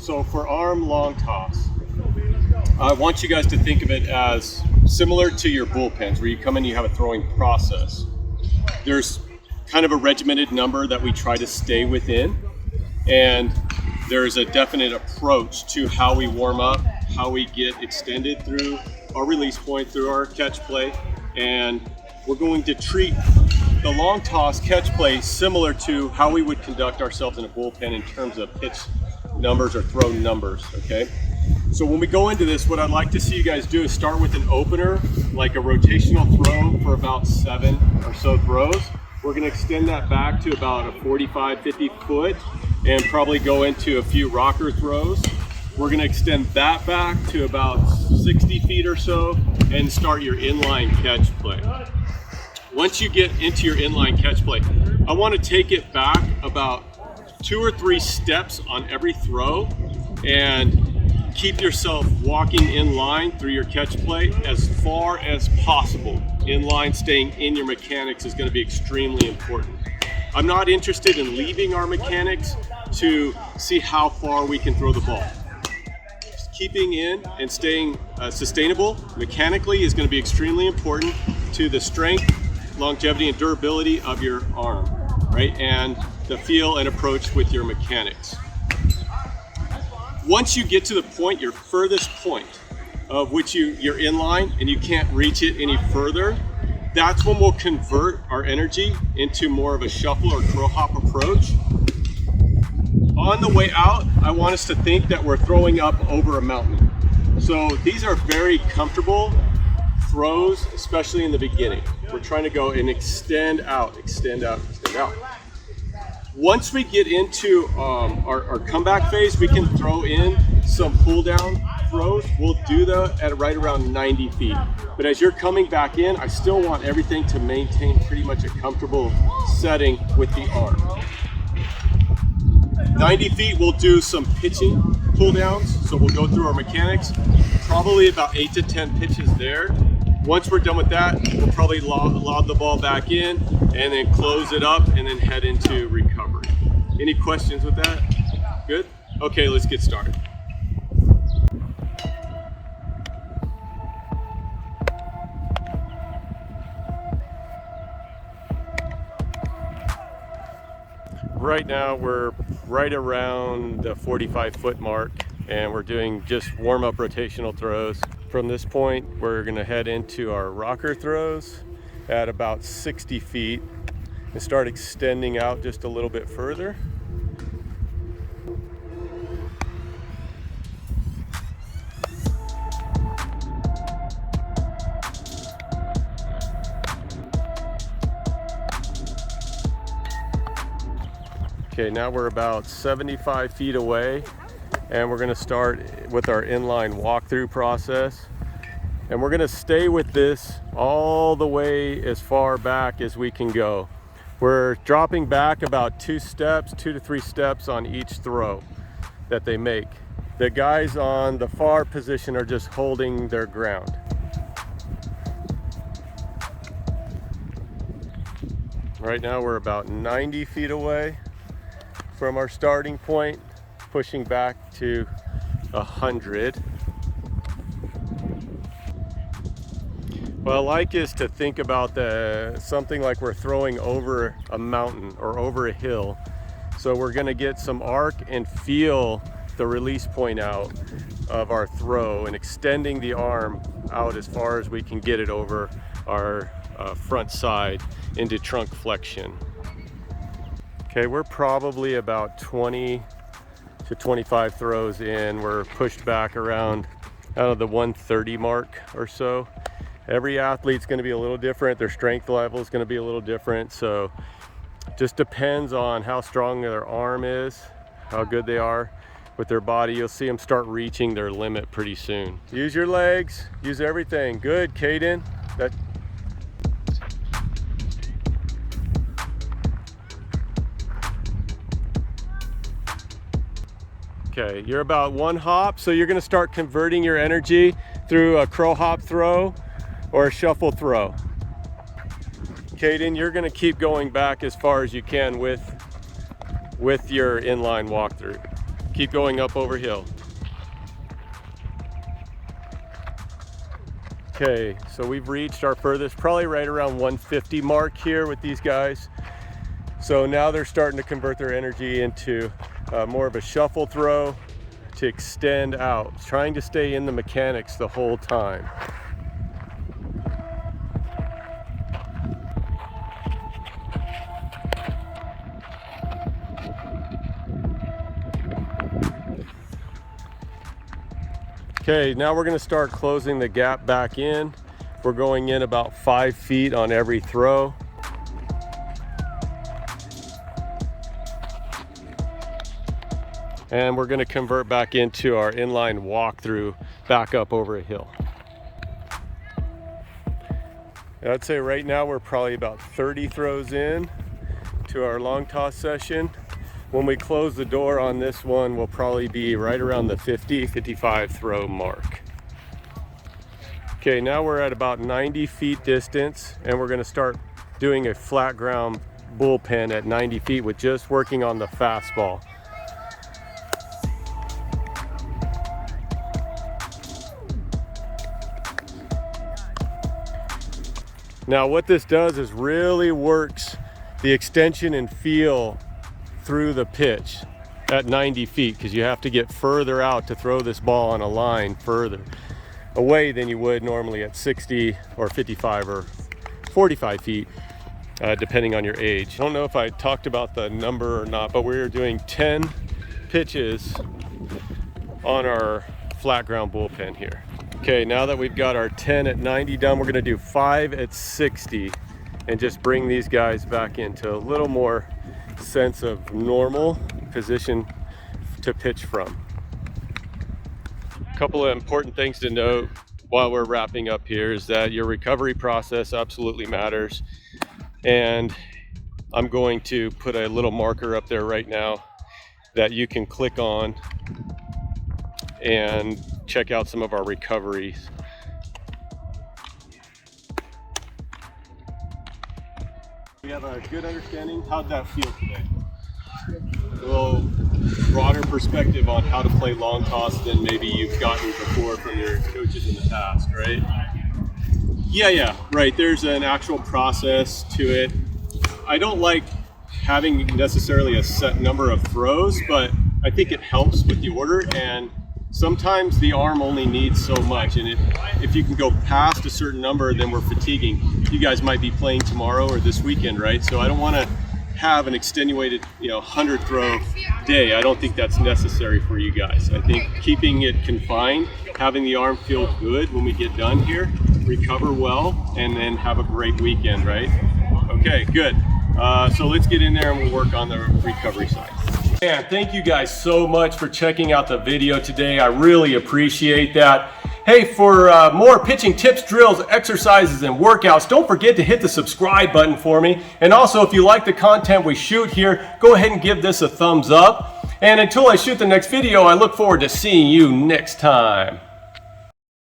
So for arm long toss, I want you guys to think of it as similar to your bullpens, where you come in, you have a throwing process. There's kind of a regimented number that we try to stay within, and there's a definite approach to how we warm up, how we get extended through our release point, through our catch play, and we're going to treat the long toss catch play similar to how we would conduct ourselves in a bullpen in terms of pitch numbers or throw numbers, okay? So when we go into this, what I'd like to see you guys do is start with an opener, like a rotational throw for about 7 or so throws. We're gonna extend that back to about a 45, 50 foot and probably go into a few rocker throws. We're gonna extend that back to about 60 feet or so and start your inline catch play. Once you get into your inline catch play, I want to take it back about 2 or 3 steps on every throw and keep yourself walking in line through your catch play as far as possible. In line, staying in your mechanics is going to be extremely important. I'm not interested in leaving our mechanics to see how far we can throw the ball. Just keeping in and staying sustainable mechanically is going to be extremely important to the strength, longevity, and durability of your arm, right? And the feel and approach with your mechanics. Once you get to the point, your furthest point of which you're in line and you can't reach it any further, that's when we'll convert our energy into more of a shuffle or crow hop approach. On the way out, I want us to think that we're throwing up over a mountain. So these are very comfortable throws, especially in the beginning. We're trying to go and extend out, extend out, extend out. Once we get into our comeback phase, we can throw in some pull down throws. We'll do that at right around 90 feet. But as you're coming back in, I still want everything to maintain pretty much a comfortable setting with the arm. 90 feet, we'll do some pitching pull downs. So we'll go through our mechanics, probably about 8 to 10 pitches there. Once we're done with that, we'll probably lob the ball back in and then close it up and then head into recovery. Any questions with that? Good? Okay, let's get started. Right now we're right around the 45-foot mark and we're doing just warm-up rotational throws. From this point, we're gonna head into our rocker throws at about 60 feet and start extending out just a little bit further. Okay, now we're about 75 feet away and we're gonna start with our inline walkthrough process. And we're gonna stay with this all the way as far back as we can go. We're dropping back about 2 to 3 steps on each throw that they make. The guys on the far position are just holding their ground. Right now we're about 90 feet away from our starting point, pushing back to 100. What I like is to think about something like we're throwing over a mountain or over a hill. So we're gonna get some arc and feel the release point out of our throw and extending the arm out as far as we can get it over our front side into trunk flexion. Okay, we're probably about 20 to 25 throws in. We're pushed back around out of the 130 mark or so. Every athlete's going to be a little different. Their strength level is going to be a little different. So just depends on how strong their arm is, how good they are with their body. You'll see them start reaching their limit pretty soon. Use your legs, use everything. Good, Caden. Okay, you're about 1 hop, so you're gonna start converting your energy through a crow hop throw or a shuffle throw. Caden, you're gonna keep going back as far as you can with your inline walkthrough. Keep going up over hill. Okay, so we've reached our furthest, probably right around 150 mark here with these guys. So now they're starting to convert their energy into more of a shuffle throw to extend out, trying to stay in the mechanics the whole time. Okay, now we're going to start closing the gap back in. We're going in about 5 feet on every throw. And we're going to convert back into our inline walkthrough back up over a hill. And I'd say right now we're probably about 30 throws in to our long toss session. When we close the door on this one, we'll probably be right around the 50-55 throw mark. Okay, now we're at about 90 feet distance, and we're going to start doing a flat ground bullpen at 90 feet with just working on the fastball. Now what this does is really works the extension and feel through the pitch at 90 feet, because you have to get further out to throw this ball on a line further away than you would normally at 60 or 55 or 45 feet, depending on your age. I don't know if I talked about the number or not, but we're doing 10 pitches on our flat ground bullpen here. Okay, now that we've got our 10 at 90 done, we're gonna do 5 at 60 and just bring these guys back into a little more sense of normal position to pitch from. A couple of important things to note while we're wrapping up here is that your recovery process absolutely matters. And I'm going to put a little marker up there right now that you can click on and check out some of our recoveries. We have a good understanding. How'd that feel today? A little broader perspective on how to play long toss than maybe you've gotten before from your coaches in the past, right? Yeah, right. There's an actual process to it. I don't like having necessarily a set number of throws, but I think it helps with the order, and sometimes the arm only needs so much, and if you can go past a certain number, then we're fatiguing. You guys might be playing tomorrow or this weekend, right? So I don't want to have an extenuated 100 throw day. I don't think that's necessary for you guys. I think keeping it confined, having the arm feel good when we get done here, recover well, and then have a great weekend, right? Okay, good. So let's get in there and we'll work on the recovery side. And thank you guys so much for checking out the video today. I really appreciate that. Hey, for more pitching tips, drills, exercises, and workouts, don't forget to hit the subscribe button for me. And also, if you like the content we shoot here, go ahead and give this a thumbs up. And until I shoot the next video, I look forward to seeing you next time.